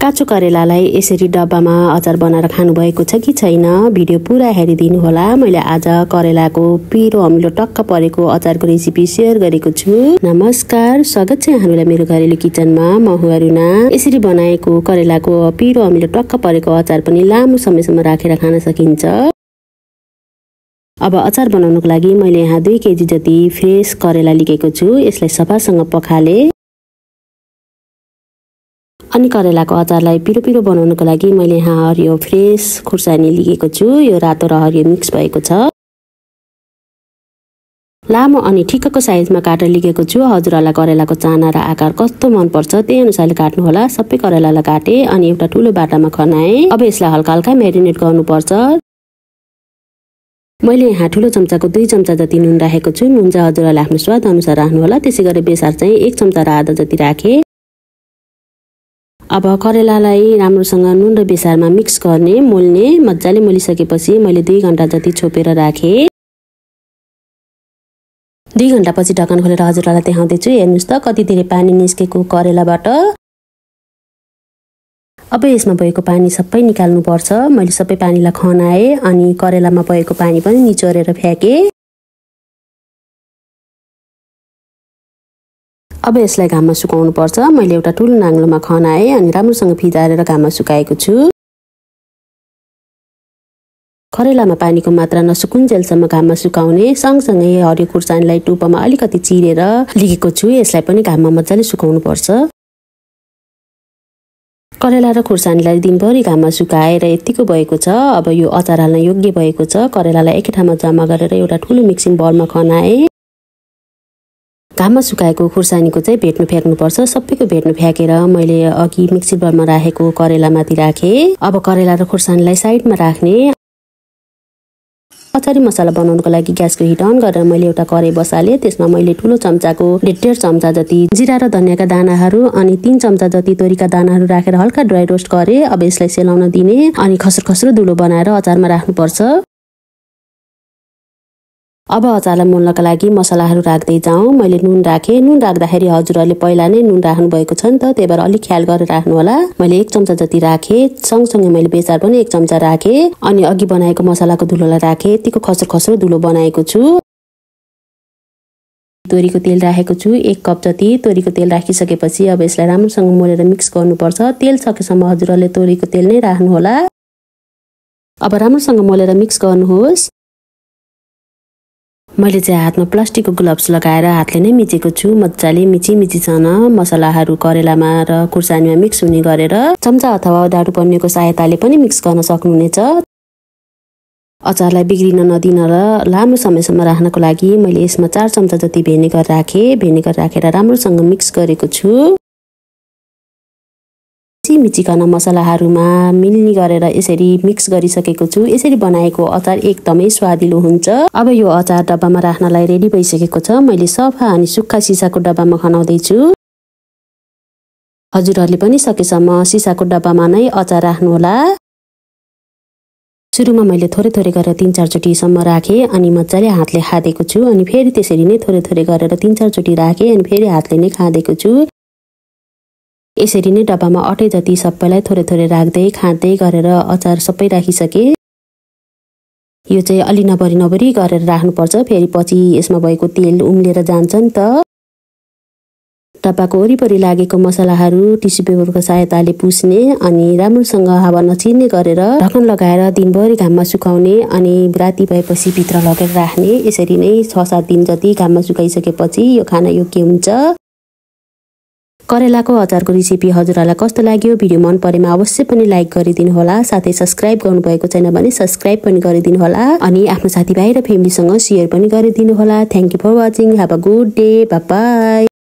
काँचो करेलालाई यसरी डब्बामा अचार बनाएर खानु भएको छ कि छैन भिडियो पुरा हेरिदिनु होला। मैले आज करेलाको पिरो अमिलो टक्क परेको अचारको रेसिपी शेयर गरेको छु। नमस्कार, स्वागत छ यहाँहरूलाई मेरो घरेलु किचनमा। म हुँ अरुणा। यसरी बनाएको करेलाको पिरो अमिलो टक्क परेको अचार पनि लामो समयसम्म राखेर खान सकिन्छ। अब अचार बनाउनको लागि मैले यहाँ 2 केजी जति फ्रेश करेला लिएको छु। यसलाई सफासँग पखाले। अनि करेलाको अचारलाई पिरो पिरो बनाउनको लागि मैले यहाँ हरियो फ्रेश खुर्सानी लिएको छु। यो रातो र हरियो मिक्स भएको छ। लामो अनि ठिक्कको साइजमा काटेर लिएको छु। हजुरहरूलाई करेलाको चाना र आकार कस्तो मन पर्छ त्यही अनुसारले काट्नु होला। सबै करेलालाई काटे अनि एउटा ठुलो बाटामा खनाए। अब यसलाई हल्का हल्का म्यारिनेट गर्नुपर्छ। मैले यहाँ ठुलो चम्चाको 2 चम्चा जति नुन राखेको छु। नुन चाहिँ हजुरहरूले आफ्नो स्वाद अनुसार राख्नु होला। त्यसैगरी बेसार चाहिँ 1 चम्चा र आधा जति राखे। अब करेलालाई राम्रोसँग नुन र बेसारमा मिक्स गर्ने, मोल्ने। मजाले मोलिसकेपछि मैले 2 घण्टा जति छोपेर राखे। 2 घण्टापछि ढक्कन खोलेर हजुरहरूलाई देखाउँदैछु। हेर्नुस् त कति धेरै पानी निस्केको करेलाबाट। अब यसमा भएको पानी सबै निकाल्नु पर्छ। मैले सबै पानीलाई खनाए अनि करेलामा भएको पानी पनि निचोरेर फ्याके। अब यसलाई घाममा सुकाउनु पर्छ। मैले एउटा ठुलो नाङ्लोमा खनाए अनि राम्रोसँग फिजारेर घाममा सुकाएको छु। करेलामा पानीको मात्रा नसुकुन्जेलसम्म घाममा सुकाउने। सँगसँगै हरियो खुर्सानीलाई टुप्पोमा अलिकति चिरेर लिएको छु। यसलाई पनि घाममा मजाले सुकाउनु पर्छ। करेला र खुर्सानीलाई दिनभरि घाममा सुकाएर यतिको भएको छ। अब यो अचार हाल्न योग्य भएको छ। करेलालाई एकै ठाउँमा जम्मा गरेर एउटा ठुलो मिक्सिङ बलमा खनाए। घाममा सुकाएको खुर्सानीको चाहिँ भेट्नु फ्याक्नुपर्छ। सबैको भेट्नु फ्याकेर मैले अघि मिक्सी बलमा राखेको करेलामाथि राखे। अब करेला र खुर्सानीलाई साइडमा राख्ने। अचारी मसला बनाउनको लागि ग्यासको हिट अन गरेर मैले एउटा कराई बसाले। त्यसमा मैले ठुलो चम्चाको 1.5 चम्चा जति जिरा र धनियाका दानाहरू अनि 3 चम्चा जति तोरीका दानाहरू राखेर हल्का ड्राई रोस्ट गरे। अब यसलाई सेलाउन दिने अनि खस्रो खस्रो धुलो बनाएर अचारमा राख्नुपर्छ। अब अचारलाई मोल्नका लागि मसलाहरू राख्दै जाउँ। मैले नुन राखे। नुन राख्दाखेरि हजुरहरूले पहिला नै नुन राख्नु भएको छ नि त, त्यही भएर अलिक ख्याल गरेर राख्नु होला। मैले 1 चम्चा जति राखे। सँगसँगै मैले बेसार पनि 1 चम्चा राखे अनि अघि बनाएको मसलाको धुलोलाई राखे। यतिको खस्रो खस्रो धुलो बनाएको छु। तोरीको तेल राखेको छु 1 कप जति। तोरीको तेल राखिसकेपछि अब यसलाई राम्रोसँग मोलेर मिक्स गर्नुपर्छ। तेल सकेसम्म हजुरहरूले तोरीको तेल नै राख्नु होला। अब राम्रोसँग मोलेर मिक्स गर्नुहोस्। मैले चाहिँ हातमा प्लास्टिकको ग्लोभ्स लगाएर हातले नै मिचेको छु। मजाले मिचिसन मसलाहरू करेलामा र खुर्सानीमा मिक्स हुने गरेर चम्चा अथवा डाडु पन्नेको सहायताले पनि मिक्स गर्न सक्नुहुनेछ। अचारलाई बिग्रिन नदिन र लामो समयसम्म राख्नको लागि मैले यसमा 4 चम्चा जति भिनेगर राखे। भिनेगर राखेर राम्रोसँग मिक्स गरेको छु। मिचिकन मसलाहरूमा मिल्ने गरेर यसरी मिक्स गरिसकेको छु। यसरी बनाएको अचार एकदमै स्वादिलो हुन्छ। अब यो अचार डब्बामा राख्नलाई रेडी भइसकेको छ। मैले सफा अनि सुक्खा सिसाको डब्बामा खनाउँदै छु। हजुरहरूले पनि सकेसम्म सिसाको डब्बामा नै अचार राख्नु होला। सुरुमा मैले थोरै थोरै गरेर 3-4 चोटिसम्म राखे अनि मजाले हातले खादेको छु अनि फेरि त्यसरी नै थोरै थोरै गरेर 3-4 चोटि राखे अनि फेरि हातले नै खादेको छु। यसरी नै डब्बामा अटे जति सबैलाई थोरै थोरै राख्दै खाँदै गरेर अचार सबै राखिसके। यो चाहिँ अलि नबरी गरेर राख्नुपर्छ। फेरि पछि यसमा भएको तेल उम्लेर जान्छ नि त। डब्बाको वरिपरि लागेको मसलाहरू टिस्यु पेपरको सहायताले पुस्ने अनि राम्रोसँग हावा नछिर्ने गरेर ढक्कन लगाएर दिनभरि घाममा सुकाउने अनि राति भएपछि भित्र लगेर राख्ने। यसरी नै 6-7 दिन जति घाममा सुकाइसकेपछि यो खान योग्य हुन्छ। करेलाको अचारको रेसिपी हजुरहरूलाई कस्तो लाग्यो? भिडियो मन परेमा अवश्य पनि लाइक गरिदिनु होला। साथै सब्स्क्राइब गर्नुभएको छैन भने सब्स्क्राइब पनि गरिदिनु होला अनि आफ्नो साथीभाइ र फ्यामिलीसँग शेयर पनि गरिदिनु होला। Thank you for watching. Have a good day. Bye by.